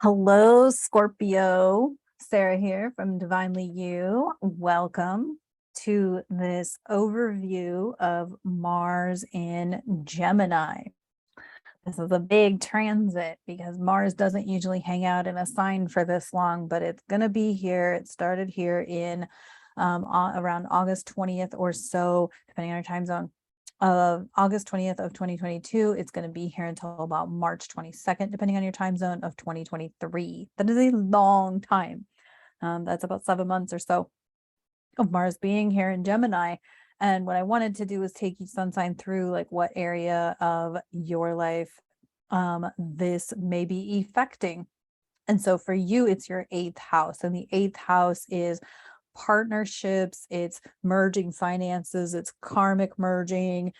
Hello, Scorpio. Sarah here from Divinely Welcome to this overview of Mars in Gemini. This is a big transit because Mars doesn't usually hang out in a sign for this long, but it's going to be here. It started here in around August 20th or so, depending on your time zone. Of August 20th of 2022. It's going to be here until about March 22nd, depending on your time zone, of 2023. That is a long time. That's about 7 months or so of Mars being here in Gemini. And what I wanted to do was take each sun sign through like what area of your life this may be affecting. And so for you, it's your 8th house, and the 8th house is partnerships, it's merging finances, it's karmic merging,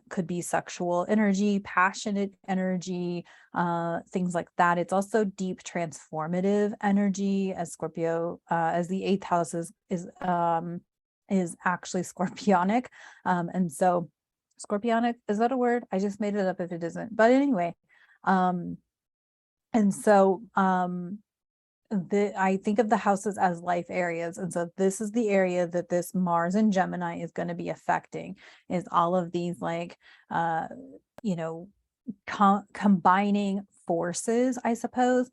could be sexual energy, passionate energy, things like that. It's also deep transformative energy, as Scorpio, as the 8th house is actually scorpionic. And so scorpionic, is that a word? I just made it up if it isn't. But anyway, and so I think of the houses as life areas. And so this is the area that this Mars in Gemini is going to be affecting, is all of these like, combining forces, I suppose,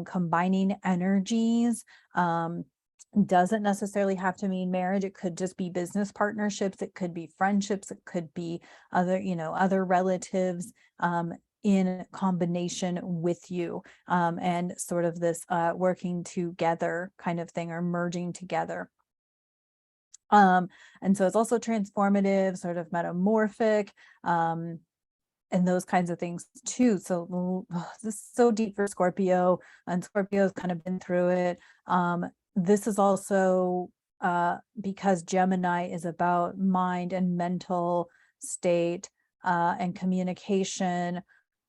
combining energies. Doesn't necessarily have to mean marriage. It could just be business partnerships. It could be friendships. It could be other relatives, in combination with you, and sort of this working together kind of thing, or merging together. And so it's also transformative, sort of metamorphic, and those kinds of things too. So this is so deep for Scorpio, and Scorpio's kind of been through it. This is also because Gemini is about mind and mental state, and communication,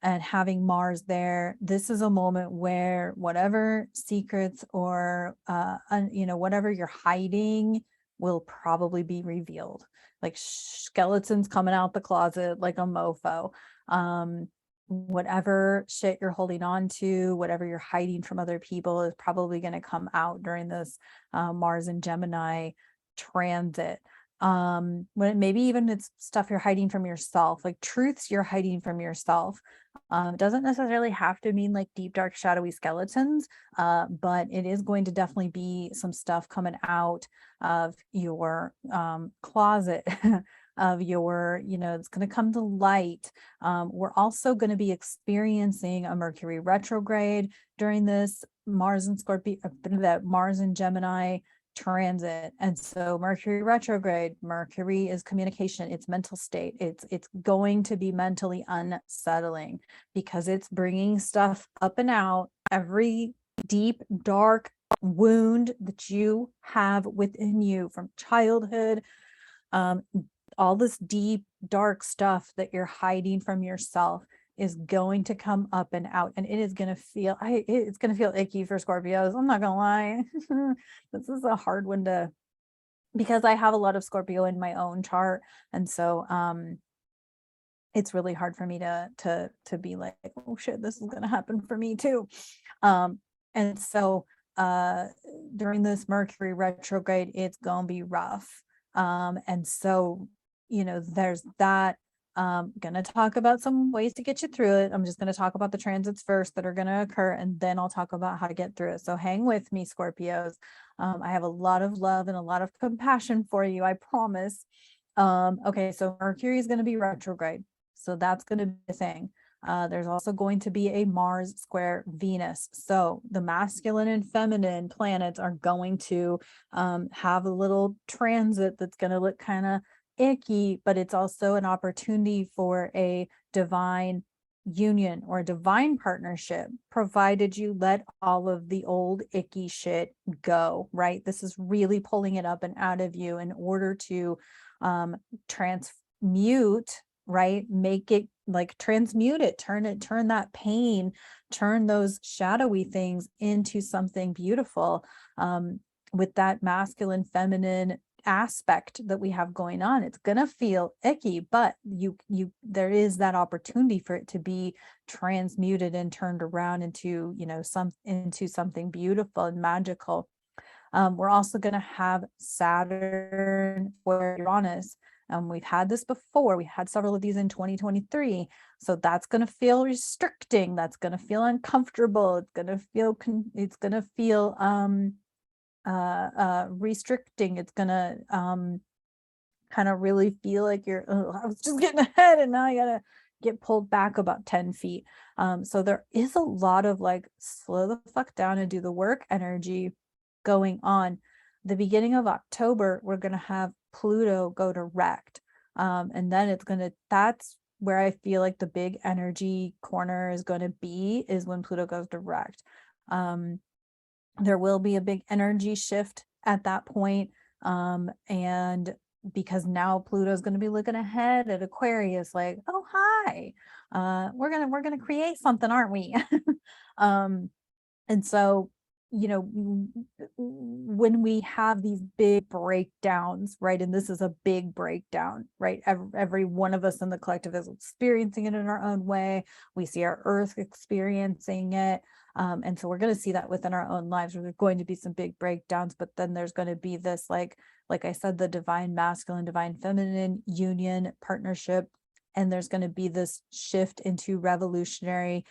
and having Mars there. This is a moment where whatever secrets or whatever you're hiding will probably be revealed, like skeletons coming out the closet like a mofo. Whatever shit you're holding on to, whatever you're hiding from other people, is probably going to come out during this Mars and Gemini transit. When maybe even it's stuff you're hiding from yourself, like truths you're hiding from yourself. It doesn't necessarily have to mean like deep, dark, shadowy skeletons, but it is going to definitely be some stuff coming out of your closet, of your, it's going to come to light. We're also going to be experiencing a Mercury retrograde during this Mars and Scorpio, that Mars and Gemini transit. And so Mercury retrograde, Mercury is communication, it's mental state, it's going to be mentally unsettling because it's bringing stuff up and out, every deep dark wound that you have within you from childhood, all this deep dark stuff that you're hiding from yourself is going to come up and out, and it is going to feel it's going to feel icky for Scorpios. I'm not gonna lie. This is a hard one to, because I have a lot of Scorpio in my own chart, and so it's really hard for me to be like, oh shit, this is going to happen for me too. And so during this Mercury retrograde, it's going to be rough. And so there's that. Going to talk about some ways to get you through it. I'm just going to talk about the transits first that are going to occur, and then I'll talk about how to get through it. So hang with me, Scorpios. I have a lot of love and a lot of compassion for you, I promise. Okay, so Mercury is going to be retrograde. So that's going to be a thing. There's also going to be a Mars square Venus. So the masculine and feminine planets are going to have a little transit that's going to look kind of icky, but it's also an opportunity for a divine union or a divine partnership, provided you let all of the old icky shit go, right? This is really pulling it up and out of you in order to transmute, right? Make it like transmute it, turn that pain, turn those shadowy things into something beautiful. With that masculine feminine aspect that we have going on, it's going to feel icky, but there is that opportunity for it to be transmuted and turned around into, into something beautiful and magical. We're also going to have Saturn or Uranus. We've had this before. We had several of these in 2023. So that's going to feel restricting. That's going to feel uncomfortable. It's going to feel restricting. It's going to kind of really feel like I was just getting ahead and now I got to get pulled back about 10 feet. So there is a lot of like, slow the fuck down and do the work energy going on. The beginning of October, we're going to have Pluto go direct. And then that's where I feel like the big energy corner is going to be, is when Pluto goes direct. There will be a big energy shift at that point. And because now Pluto is going to be looking ahead at Aquarius, like, oh, hi, we're going to create something, aren't we? And so, when we have these big breakdowns, right? And this is a big breakdown, right? Every one of us in the collective is experiencing it in our own way. We see our Earth experiencing it. And so we're going to see that within our own lives, where there's going to be some big breakdowns, but then there's going to be this, like I said, the divine masculine, divine feminine union partnership. And there's going to be this shift into revolutionary,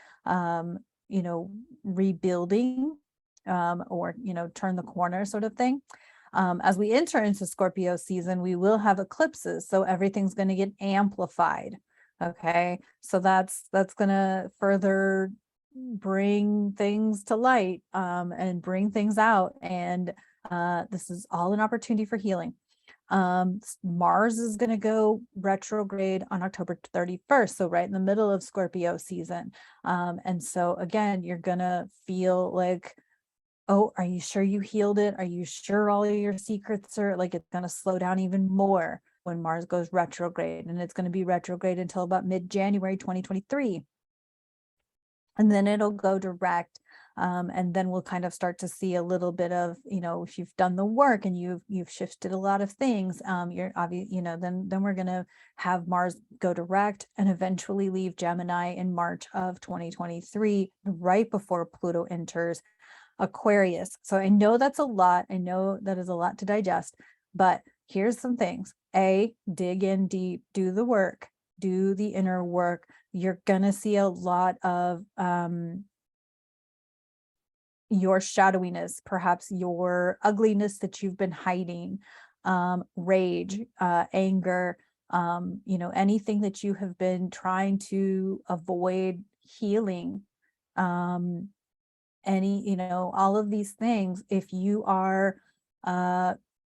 rebuilding, or, turn the corner sort of thing. As we enter into Scorpio season, we will have eclipses. So everything's going to get amplified. Okay. So that's going to further bring things to light, and bring things out. And this is all an opportunity for healing. Mars is going to go retrograde on October 31st. So right in the middle of Scorpio season. And so again, you're going to feel like, oh, are you sure you healed it? Are you sure all of your secrets are, like, it's going to slow down even more when Mars goes retrograde, and it's going to be retrograde until about mid-January 2023. And then it'll go direct. And then we'll kind of start to see a little bit of, if you've done the work and you've shifted a lot of things, you're obvious, then we're going to have Mars go direct and eventually leave Gemini in March of 2023, right before Pluto enters Aquarius. So I know that's a lot. I know that is a lot to digest, but here's some things. Dig in deep, do the work, do the inner work. You're going to see a lot of your shadowiness, perhaps your ugliness that you've been hiding, rage, anger, anything that you have been trying to avoid healing, all of these things. If you are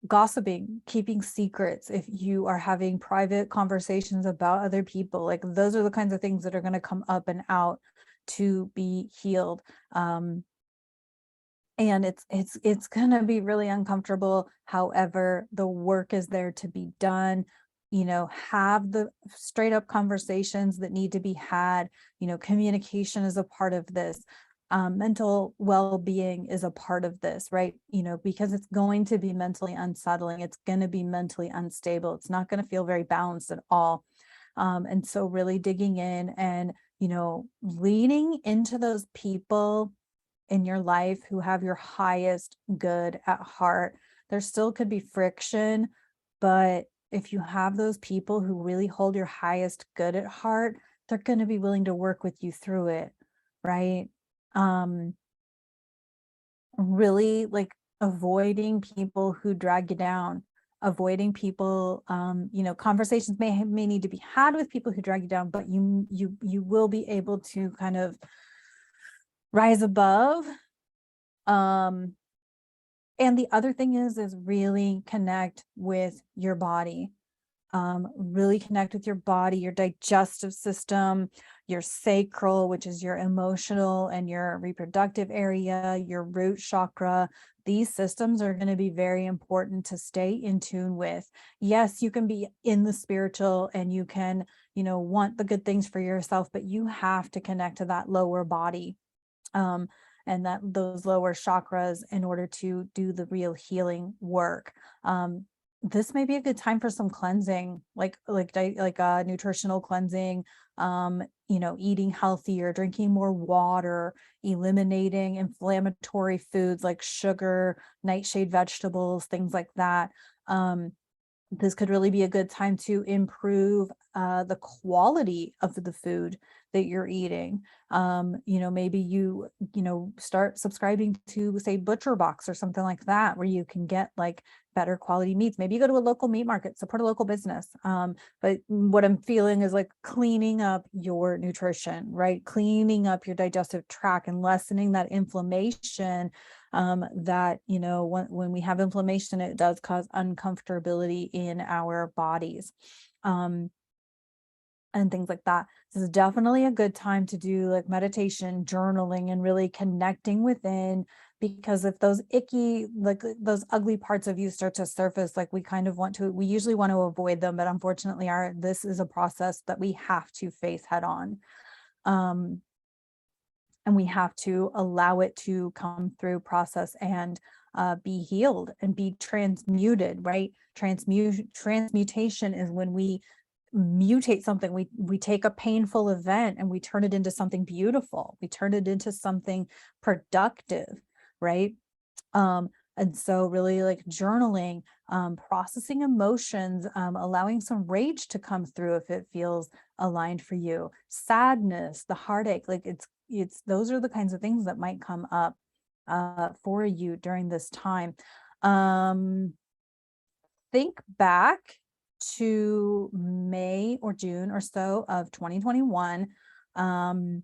gossiping, keeping secrets, if you are having private conversations about other people, like, those are the kinds of things that are going to come up and out to be healed. And it's going to be really uncomfortable. However, the work is there to be done. Have the straight up conversations that need to be had. Communication is a part of this. Mental well-being is a part of this, right? Because it's going to be mentally unsettling. It's going to be mentally unstable. It's not going to feel very balanced at all. And so really digging in and, leaning into those people in your life who have your highest good at heart. There still could be friction, but if you have those people who really hold your highest good at heart, they're going to be willing to work with you through it, right? Really, like, avoiding people who drag you down, avoiding people, conversations may need to be had with people who drag you down, but you will be able to kind of rise above. And the other thing is really connect with your body. Really connect with your body, your digestive system, your sacral, which is your emotional and your reproductive area, your root chakra. These systems are going to be very important to stay in tune with. Yes, you can be in the spiritual and you can, want the good things for yourself, but you have to connect to that lower body. And those lower chakras in order to do the real healing work. this may be a good time for some cleansing, like nutritional cleansing, eating healthier, drinking more water, eliminating inflammatory foods like sugar, nightshade vegetables, things like that. This could really be a good time to improve the quality of the food that you're eating. Maybe start subscribing to, say, Butcher Box or something like that, where you can get like better quality meats. Maybe you go to a local meat market, support a local business. But what I'm feeling is like cleaning up your nutrition, right? Cleaning up your digestive tract and lessening that inflammation, that, when we have inflammation, it does cause uncomfortability in our bodies. And things like that. This is definitely a good time to do like meditation, journaling, and really connecting within, because if those icky, like those ugly parts of you start to surface, like we usually want to avoid them, but unfortunately this is a process that we have to face head on. And we have to allow it to come through, process, and be healed and be transmuted, right? Transmutation is when we mutate something. We take a painful event and we turn it into something beautiful. We turn it into something productive, right? And so really like journaling, processing emotions, allowing some rage to come through if it feels aligned for you, sadness, the heartache, like it's those are the kinds of things that might come up for you during this time. Think back to May or June or so of 2021, and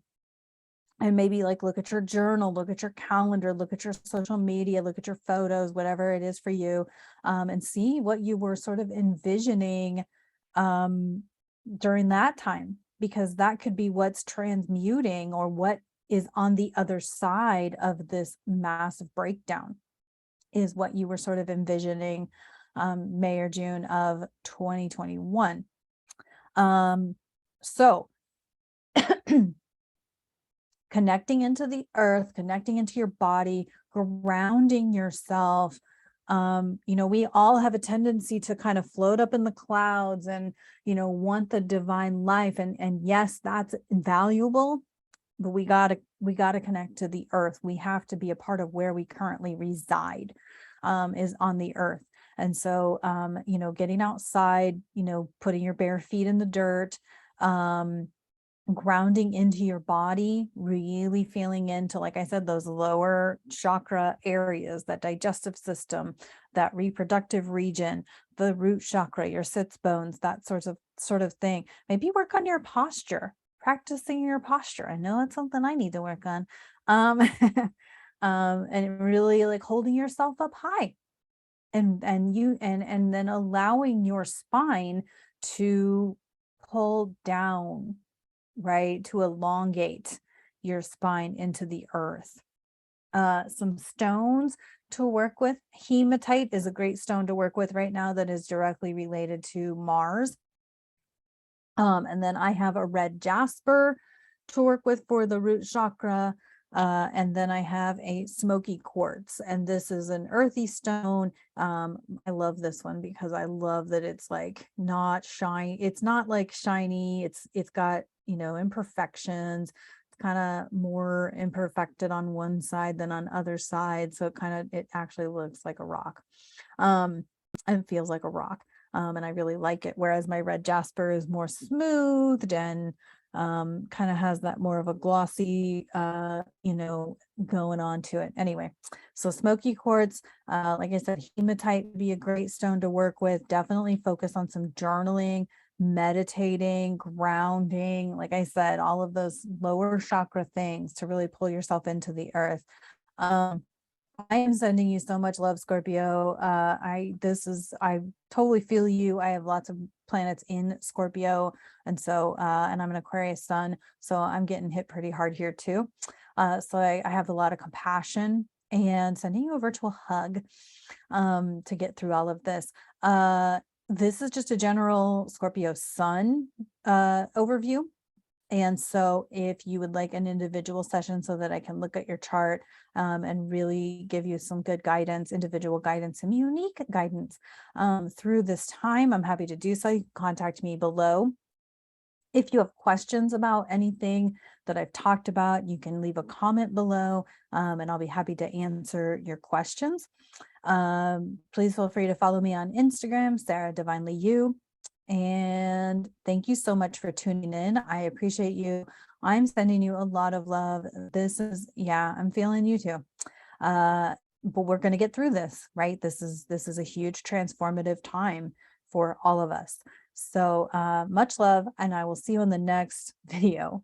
maybe like look at your journal, look at your calendar, look at your social media, look at your photos, whatever it is for you, and see what you were sort of envisioning during that time, because that could be what's transmuting or what is on the other side of this massive breakdown, is what you were sort of envisioning May or June of 2021. So connecting into the earth, connecting into your body, grounding yourself. We all have a tendency to kind of float up in the clouds and, want the divine life. And yes, that's valuable, but we gotta connect to the earth. We have to be a part of where we currently reside, is on the earth. And so, getting outside, putting your bare feet in the dirt, grounding into your body, really feeling into, like I said, those lower chakra areas, that digestive system, that reproductive region, the root chakra, your sits bones, that sort of thing. Maybe work on your posture, practicing your posture. I know that's something I need to work on. And really like holding yourself up high, and then allowing your spine to pull down, right? To elongate your spine into the earth. Some stones to work with. Hematite is a great stone to work with right now that is directly related to Mars. And then I have a red jasper to work with for the root chakra. And then I have a smoky quartz, and this is an earthy stone. I love this one because I love that it's like not shiny. It's not like shiny. It's got, imperfections. It's kind of more imperfected on one side than on other sides. So it actually looks like a rock, and feels like a rock. And I really like it. Whereas my red jasper is more smoothed and kind of has that more of a glossy, going on to it. Anyway, so smoky quartz, like I said, hematite would be a great stone to work with. Definitely focus on some journaling, meditating, grounding. Like I said, all of those lower chakra things to really pull yourself into the earth. I am sending you so much love, Scorpio. I totally feel you. I have lots of planets in Scorpio, and so and I'm an Aquarius sun, so I'm getting hit pretty hard here too. So I have a lot of compassion, and sending you over to a hug to get through all of this. This is just a general Scorpio sun overview. And so if you would like an individual session so that I can look at your chart and really give you some good guidance, individual guidance and unique guidance through this time, I'm happy to do so. You can contact me below. If you have questions about anything that I've talked about, you can leave a comment below and I'll be happy to answer your questions. Please feel free to follow me on Instagram, Saradivinelyyou. And thank you so much for tuning in. I appreciate you. I'm sending you a lot of love. This is, yeah, I'm feeling you too. But we're going to get through this, right? This is a huge transformative time for all of us. So much love, and I will see you in the next video.